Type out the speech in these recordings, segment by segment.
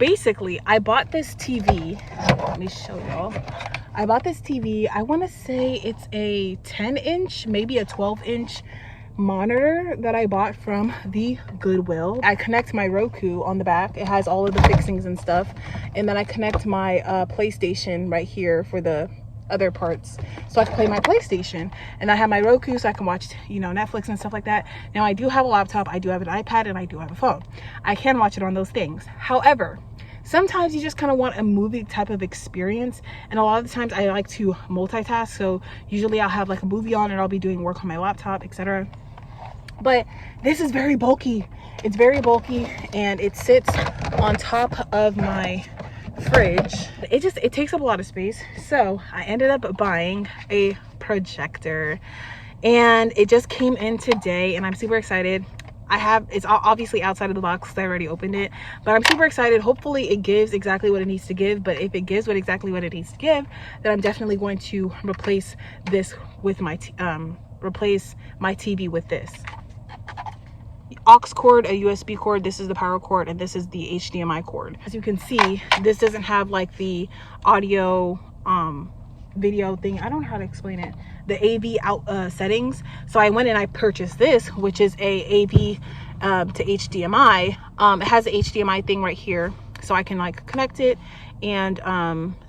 basically I bought this TV. Let me show y'all. I bought this TV. I want to say it's a 10-inch, maybe a 12-inch monitor that I bought from the Goodwill. I connect my Roku on the back. It has all of the fixings and stuff, and then I connect my PlayStation right here for the other parts, so I can play my PlayStation, and I have my Roku so I can watch, you know, Netflix and stuff like that. Now I do have a laptop, I do have an iPad, and I do have a phone. I can watch it on those things. However, sometimes you just kind of want a movie type of experience, and a lot of the times I like to multitask, so usually I'll have like a movie on and I'll be doing work on my laptop, etc. But this is very bulky. It's very bulky, and it sits on top of my fridge. It takes up a lot of space, so I ended up buying a projector, and it just came in today, and I'm super excited. It's obviously outside of the box because I already opened it, but I'm super excited. Hopefully it gives exactly what it needs to give, but if it gives exactly what it needs to give, then I'm definitely going to replace this with my replace my TV with this aux cord, a USB cord. This is the power cord, and this is the HDMI cord. As you can see, this doesn't have like the audio video thing. I don't know how to explain it, the AV out settings. So I went and I purchased this, which is a AV to HDMI. It has the HDMI thing right here, so I can like connect it and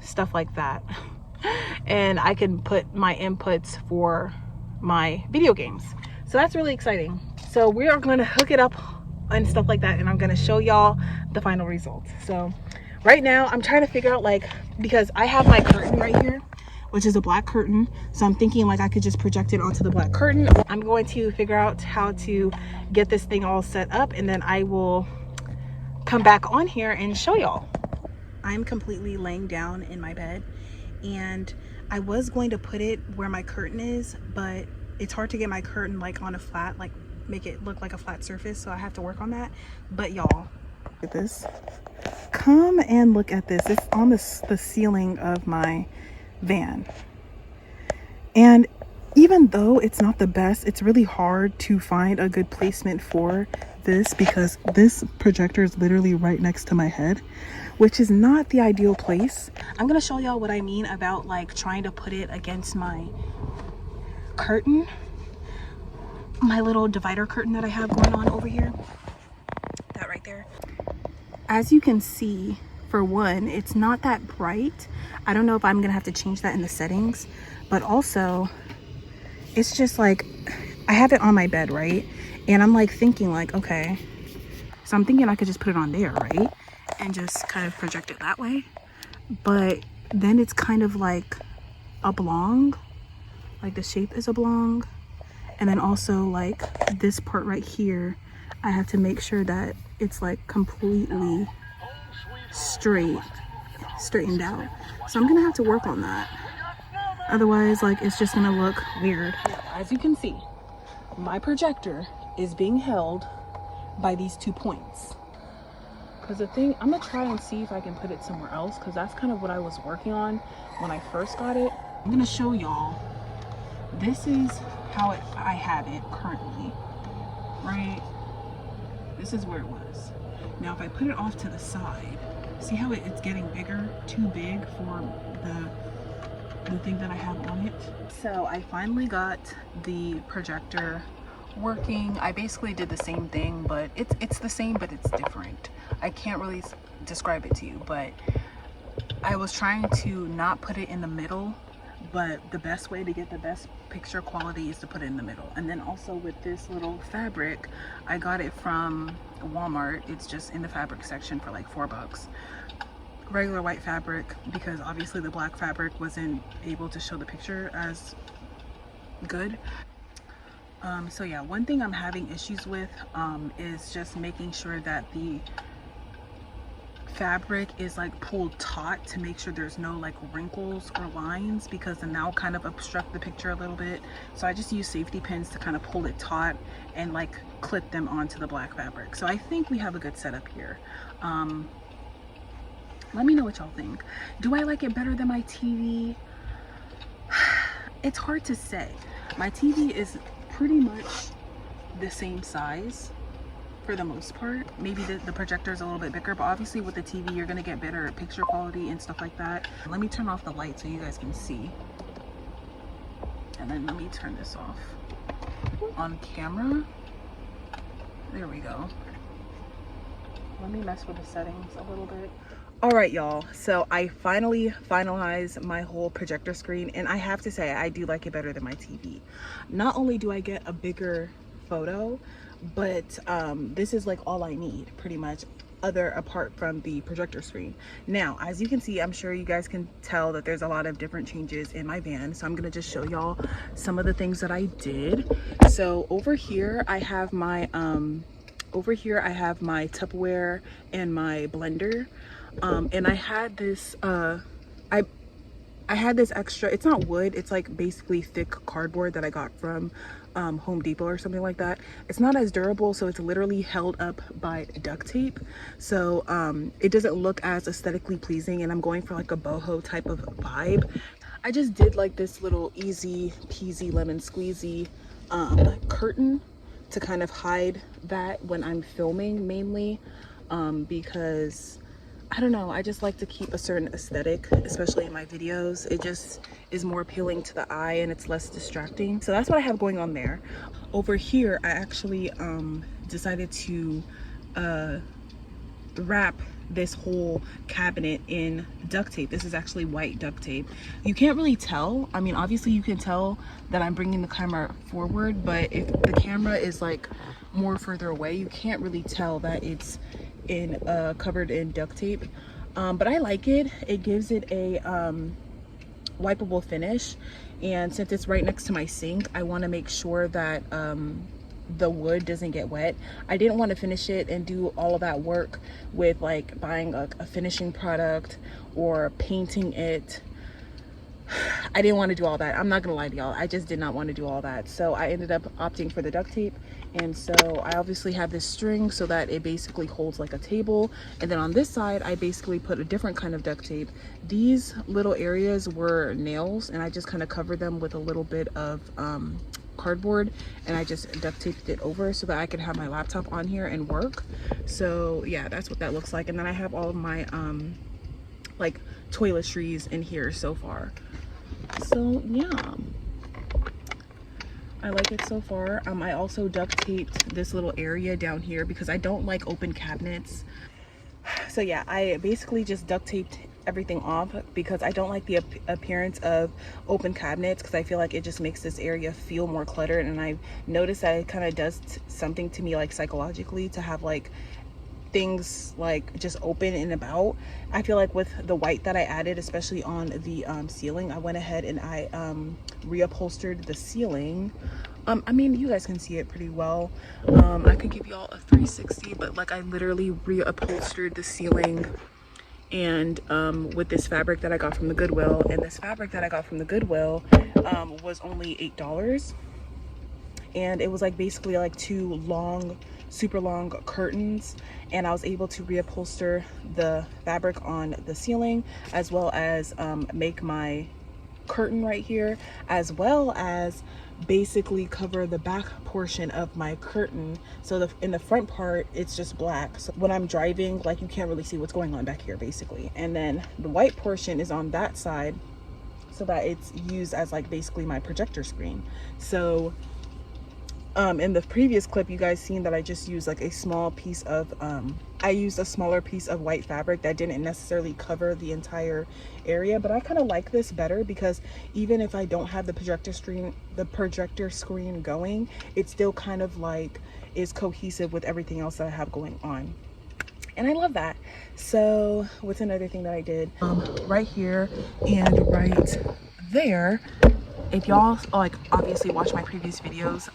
stuff like that. And I can put my inputs for my video games, so that's really exciting. So we are going to hook it up and stuff like that, and I'm going to show y'all the final result. So right now I'm trying to figure out, like, because I have my curtain right here, which is a black curtain, so I'm thinking like I could just project it onto the black curtain. I'm going to figure out how to get this thing all set up, and then I will come back on here and show y'all. I'm completely laying down in my bed, and I was going to put it where my curtain is, but it's hard to get my curtain like on a flat, like make it look like a flat surface, so I have to work on that. But y'all, look at this. Come and look at this. It's on the ceiling of my van, and even though it's not the best, it's really hard to find a good placement for this because this projector is literally right next to my head, which is not the ideal place. I'm gonna show y'all what I mean about like trying to put it against my curtain, my little divider curtain that I have going on over here, that right there. As you can see, for one, it's not that bright. I don't know if I'm gonna have to change that in the settings, but also it's just like I have it on my bed, right? And I'm like thinking like, okay, so I'm thinking I could just put it on there, right? And just kind of project it that way. But then it's kind of like oblong, like the shape is oblong. And then also like this part right here, I have to make sure that it's like completely straightened out. So I'm gonna have to work on that. Otherwise, like, it's just gonna look weird. As you can see, my projector is being held by these 2 points. Because the thing, I'm gonna try and see if I can put it somewhere else, because that's kind of what I was working on when I first got it. I'm gonna show y'all. This is how I have it currently, right? This is where it was. Now if I put it off to the side, see how it's getting bigger, too big for the thing that I have on it. So I finally got the projector working. I basically did the same thing, but it's the same, but it's different. I can't really describe it to you, but I was trying to not put it in the middle, but the best way to get the best picture quality is to put it in the middle. And then also with this little fabric, I got it from Walmart. It's just in the fabric section for like $4. Regular white fabric, because obviously the black fabric wasn't able to show the picture as good. So yeah, one thing I'm having issues with is just making sure that the fabric is like pulled taut to make sure there's no like wrinkles or lines, because then that'll kind of obstruct the picture a little bit. So I just use safety pins to kind of pull it taut and like clip them onto the black fabric. So I think we have a good setup here. Let me know what y'all think. Do I like it better than my TV? It's hard to say. My TV is pretty much the same size. for the most part. Maybe the projector is a little bit bigger, but obviously with the TV you're gonna get better picture quality and stuff like that. Let me turn off the light so you guys can see, and then let me turn this off on camera. There we go. Let me mess with the settings a little bit. All right, y'all, so I finally finalized my whole projector screen, and I have to say I do like it better than my TV. Not only do I get a bigger photo, but this is like all I need pretty much, apart from the projector screen. Now, as you can see, I'm sure you guys can tell that there's a lot of different changes in my van, so I'm gonna just show y'all some of the things that I did. So over here I have my Tupperware and my blender, and I had this I had this extra, it's not wood, it's like basically thick cardboard that I got from Home Depot or something like that. It's not as durable, so it's literally held up by duct tape, so it doesn't look as aesthetically pleasing, and I'm going for like a boho type of vibe. I just did like this little easy peasy lemon squeezy curtain to kind of hide that when I'm filming, mainly because I don't know, I just like to keep a certain aesthetic, especially in my videos. It just is more appealing to the eye and it's less distracting. So that's what I have going on there. Over here, I actually decided to wrap this whole cabinet in duct tape. This is actually white duct tape. You can't really tell. I mean, obviously you can tell that I'm bringing the camera forward, but if the camera is like more further away, you can't really tell that it's covered in duct tape. But I like it. It gives it a wipeable finish, and since it's right next to my sink, I want to make sure that the wood doesn't get wet. I didn't want to finish it and do all of that work with like buying a finishing product or painting it. I didn't want to do all that. I'm not gonna lie to y'all, I just did not want to do all that. So I ended up opting for the duct tape, and so I obviously have this string so that it basically holds like a table, and then on this side I basically put a different kind of duct tape. These little areas were nails, and I just kind of covered them with a little bit of cardboard, and I just duct taped it over so that I could have my laptop on here and work. So yeah, that's what that looks like. And then I have all of my like toiletries in here so far. So yeah, I like it so far. I also duct taped this little area down here because I don't like open cabinets. So yeah, I basically just duct taped everything off because I don't like the appearance of open cabinets, because I feel like it just makes this area feel more cluttered, and I've noticed that it kind of does something to me like psychologically to have like things like just open and about. I feel like with the white that I added, especially on the ceiling, I went ahead and I reupholstered the ceiling. I mean, you guys can see it pretty well. I could give y'all a 360, but like I literally reupholstered the ceiling, and with this fabric that I got from the Goodwill, and this fabric that I got from the Goodwill was only $8, and it was like basically like two long, super long curtains, and I was able to reupholster the fabric on the ceiling, as well as make my curtain right here, as well as basically cover the back portion of my curtain. So in the front part it's just black, so when I'm driving, like, you can't really see what's going on back here basically, and then the white portion is on that side so that it's used as like basically my projector screen. So in the previous clip you guys seen that I just used like a small piece of I used a smaller piece of white fabric that didn't necessarily cover the entire area, but I kind of like this better because even if I don't have the projector screen going, it still kind of like is cohesive with everything else that I have going on, and I love that. So what's another thing that I did right here and right there, if y'all like obviously watch my previous videos,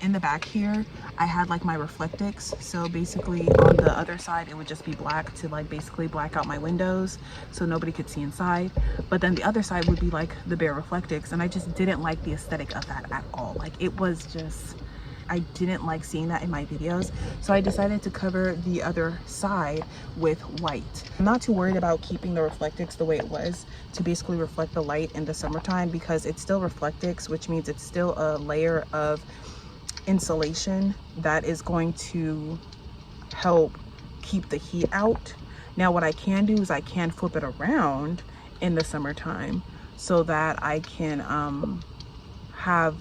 in the back here I had like my Reflectix, so basically on the other side it would just be black to like basically black out my windows so nobody could see inside, but then the other side would be like the bare Reflectix, and I just didn't like the aesthetic of that at all. Like, it was just, I didn't like seeing that in my videos, so I decided to cover the other side with white. I'm not too worried about keeping the Reflectix the way it was to basically reflect the light in the summertime, because it's still Reflectix, which means it's still a layer of insulation that is going to help keep the heat out. Now what I can do is I can flip it around in the summertime so that I can have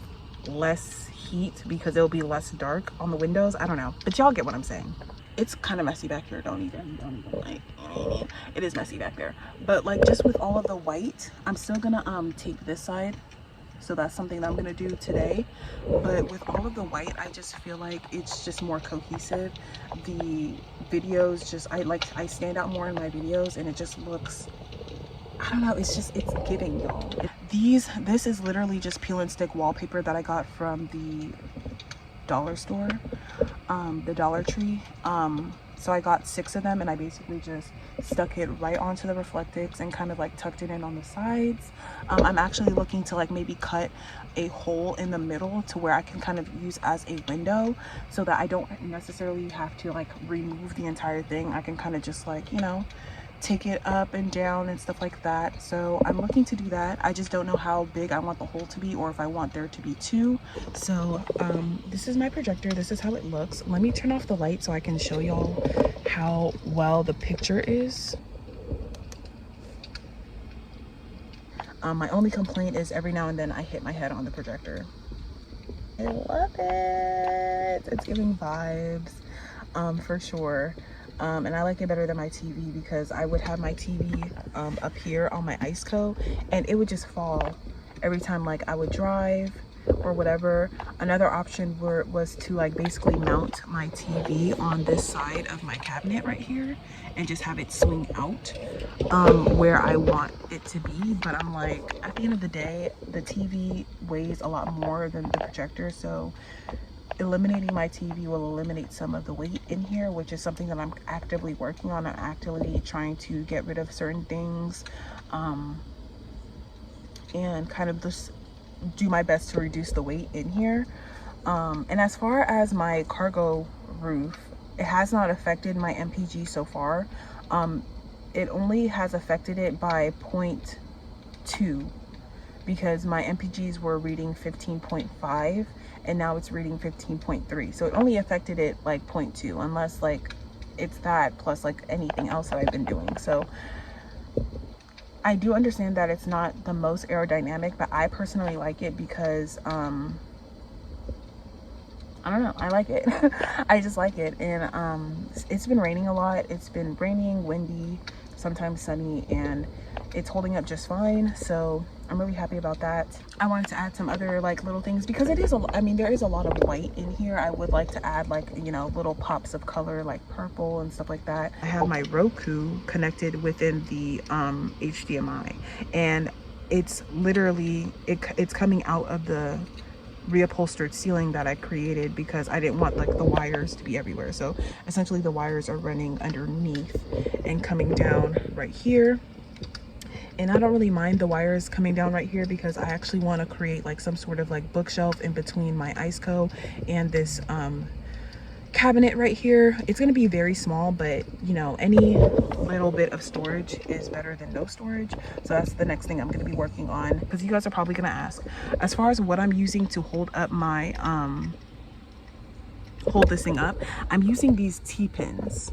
less heat because it'll be less dark on the windows. I don't know, but y'all get what I'm saying. It's kind of messy back here. Don't even like, it is messy back there. But like just with all of the white, I'm still gonna take this side. So that's something that I'm gonna do today. But with all of the white, I just feel like it's just more cohesive. The videos just, I stand out more in my videos and it just looks, I don't know, it's giving, y'all. This is literally just peel and stick wallpaper that I got from the dollar store, the Dollar Tree. So I got 6 of them and I basically just stuck it right onto the Reflectix and kind of like tucked it in on the sides. I'm actually looking to like maybe cut a hole in the middle to where I can kind of use as a window so that I don't necessarily have to like remove the entire thing. I can kind of just like, you know, take it up and down and stuff like that. So I'm looking to do that. I just don't know how big I want the hole to be or if I want there to be 2. So this is my projector. This is how it looks. Let me turn off the light so I can show y'all how well the picture is. My only complaint is every now and then I hit my head on the projector. I love it. It's giving vibes, for sure. And I like it better than my TV because I would have my TV up here on my ice coat and it would just fall every time like I would drive or whatever. Another option was to like basically mount my TV on this side of my cabinet right here and just have it swing out where I want it to be. But I'm like, at the end of the day, the TV weighs a lot more than the projector, so eliminating my TV will eliminate some of the weight in here, which is something that I'm actively working on. I'm actively trying to get rid of certain things and kind of just do my best to reduce the weight in here. And as far as my cargo roof, it has not affected my MPG so far. It only has affected it by 0.2 because my MPGs were reading 15.5 and now it's reading 15.3. So it only affected it like 0.2, unless like it's that plus like anything else that I've been doing. So I do understand that it's not the most aerodynamic, but I personally like it because I don't know, I like it. I just like it. And it's been raining a lot. It's been raining, windy, sometimes sunny, and it's holding up just fine. So I'm really happy about that. I wanted to add some other like little things because it is I mean, there is a lot of white in here. I would like to add like, you know, little pops of color like purple and stuff like that. I have my Roku connected within the HDMI, and it's literally it's coming out of the reupholstered ceiling that I created because I didn't want like the wires to be everywhere. So essentially the wires are running underneath and coming down right here. And I don't really mind the wires coming down right here because I actually want to create like some sort of like bookshelf in between my iceco and this cabinet right here. It's going to be very small, but you know, any little bit of storage is better than no storage. So that's the next thing I'm going to be working on, because you guys are probably going to ask as far as what I'm using to hold up my hold this thing up. I'm using these T-pins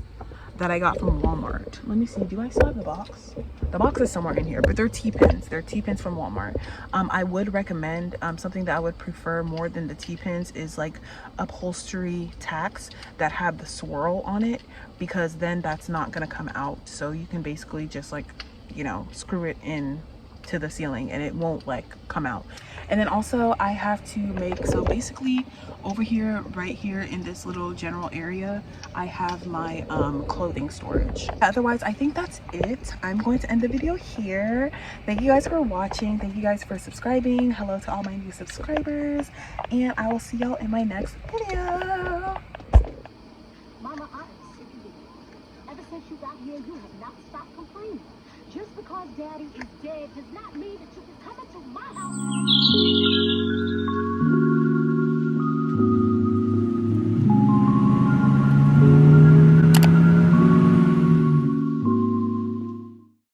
that I got from Walmart. Let me see, do I still have the box? The box is somewhere in here, but they're T-pins. They're T-pins from Walmart. I would recommend something that I would prefer more than the T-pins is like upholstery tacks that have the swirl on it, because then that's not gonna come out. So you can basically just like, you know, screw it in to the ceiling and it won't like come out. And then also I have to make, so basically over here, right here in this little general area, I have my clothing storage. Otherwise, I think that's it. I'm going to end the video here. Thank you guys for watching. Thank you guys for subscribing. Hello to all my new subscribers, and I will see y'all in my next video. Mama, I am sick of it. Ever since you got here, you have not stopped complaining. Just because Daddy is dead does not mean that you can come into my house.